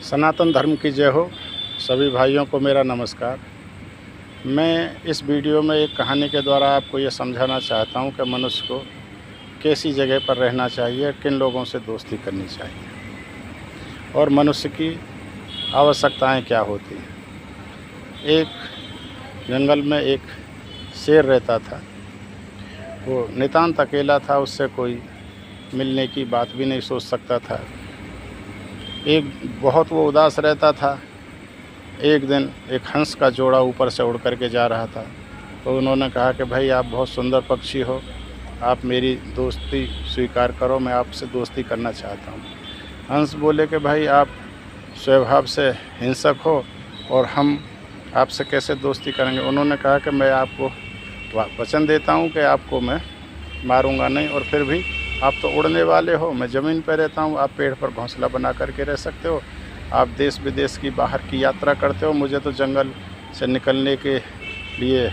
सनातन धर्म की जय हो। सभी भाइयों को मेरा नमस्कार। मैं इस वीडियो में एक कहानी के द्वारा आपको ये समझाना चाहता हूँ कि मनुष्य को कैसी जगह पर रहना चाहिए, किन लोगों से दोस्ती करनी चाहिए और मनुष्य की आवश्यकताएं क्या होती हैं। एक जंगल में एक शेर रहता था। वो नितांत अकेला था, उससे कोई मिलने की बात भी नहीं सोच सकता था। एक बहुत वो उदास रहता था। एक दिन एक हंस का जोड़ा ऊपर से उड़ कर के जा रहा था, तो उन्होंने कहा कि भाई आप बहुत सुंदर पक्षी हो, आप मेरी दोस्ती स्वीकार करो, मैं आपसे दोस्ती करना चाहता हूँ। हंस बोले कि भाई आप स्वभाव से हिंसक हो और हम आपसे कैसे दोस्ती करेंगे। उन्होंने कहा कि मैं आपको वचन देता हूँ कि आपको मैं मारूंगा नहीं, और फिर भी आप तो उड़ने वाले हो, मैं ज़मीन पर रहता हूँ, आप पेड़ पर घोंसला बना करके रह सकते हो, आप देश विदेश की बाहर की यात्रा करते हो, मुझे तो जंगल से निकलने के लिए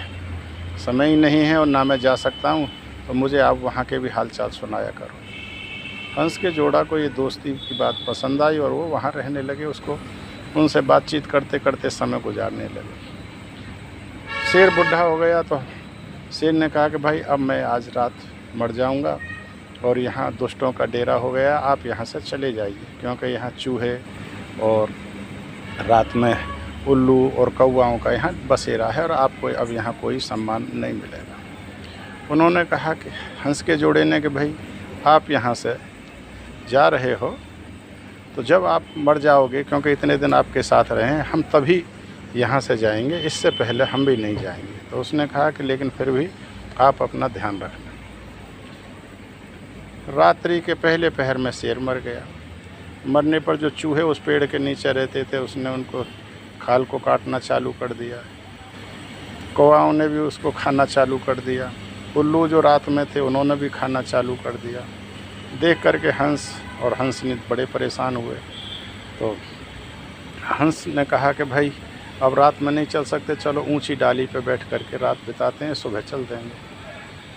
समय ही नहीं है और ना मैं जा सकता हूँ, तो मुझे आप वहाँ के भी हालचाल सुनाया करो। हंस के जोड़ा को ये दोस्ती की बात पसंद आई और वो वहाँ रहने लगे। उसको उनसे बातचीत करते करते समय गुजारने लगे। शेर बुढ़ा हो गया तो शेर ने कहा कि भाई अब मैं आज रात मर जाऊँगा और यहाँ दुष्टों का डेरा हो गया, आप यहाँ से चले जाइए, क्योंकि यहाँ चूहे और रात में उल्लू और कौवाओं का यहाँ बसेरा है और आपको अब यहाँ कोई सम्मान नहीं मिलेगा। उन्होंने कहा कि हंस के जोड़े ने कि भाई आप यहाँ से जा रहे हो तो जब आप मर जाओगे, क्योंकि इतने दिन आपके साथ रहे हैं, हम तभी यहाँ से जाएंगे, इससे पहले हम भी नहीं जाएंगे। तो उसने कहा कि लेकिन फिर भी आप अपना ध्यान रखना। रात्रि के पहले पहर में शेर मर गया। मरने पर जो चूहे उस पेड़ के नीचे रहते थे, उसने उनको खाल को काटना चालू कर दिया। कौवाओं ने भी उसको खाना चालू कर दिया। उल्लू जो रात में थे उन्होंने भी खाना चालू कर दिया। देख करके हंस और हंसनी बड़े परेशान हुए। तो हंस ने कहा कि भाई अब रात में नहीं चल सकते, चलो ऊंची डाली पे बैठ करके रात बिताते हैं, सुबह चल देंगे।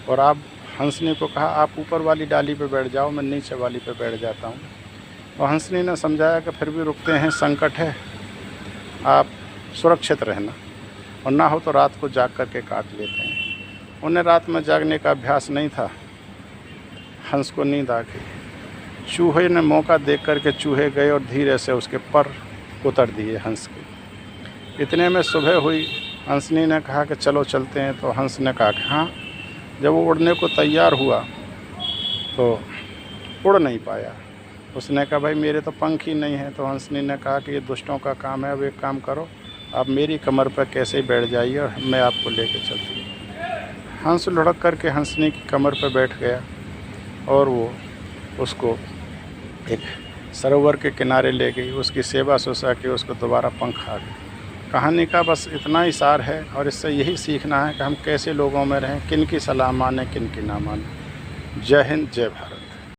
और आप हंसनी को कहा आप ऊपर वाली डाली पे बैठ जाओ, मैं नीचे वाली पे बैठ जाता हूँ। और हंसनी ने समझाया कि फिर भी रुकते हैं, संकट है, आप सुरक्षित रहना, और ना हो तो रात को जाग करके काट लेते हैं। उन्हें रात में जागने का अभ्यास नहीं था। हंस को नींद आ गई। चूहे ने मौका देख करके चूहे गए और धीरे से उसके पर उतर दिए हंस के। इतने में सुबह हुई। हंसनी ने कहा कि चलो चलते हैं। तो हंस ने कहा कि हाँ। जब वो उड़ने को तैयार हुआ तो उड़ नहीं पाया। उसने कहा भाई मेरे तो पंख ही नहीं है। तो हंसनी ने कहा कि ये दुष्टों का काम है, अब एक काम करो, आप मेरी कमर पर कैसे बैठ जाइए और मैं आपको लेके चलती हूँ। हंस लुढ़क करके हंसनी की कमर पर बैठ गया और वो उसको एक सरोवर के किनारे ले गई, उसकी सेवा सुसा के उसको दोबारा पंख आ गए। कहानी का बस इतना ही सार है और इससे यही सीखना है कि हम कैसे लोगों में रहें, किन की सलाह माने, किन की ना माने। जय हिंद, जय भारत।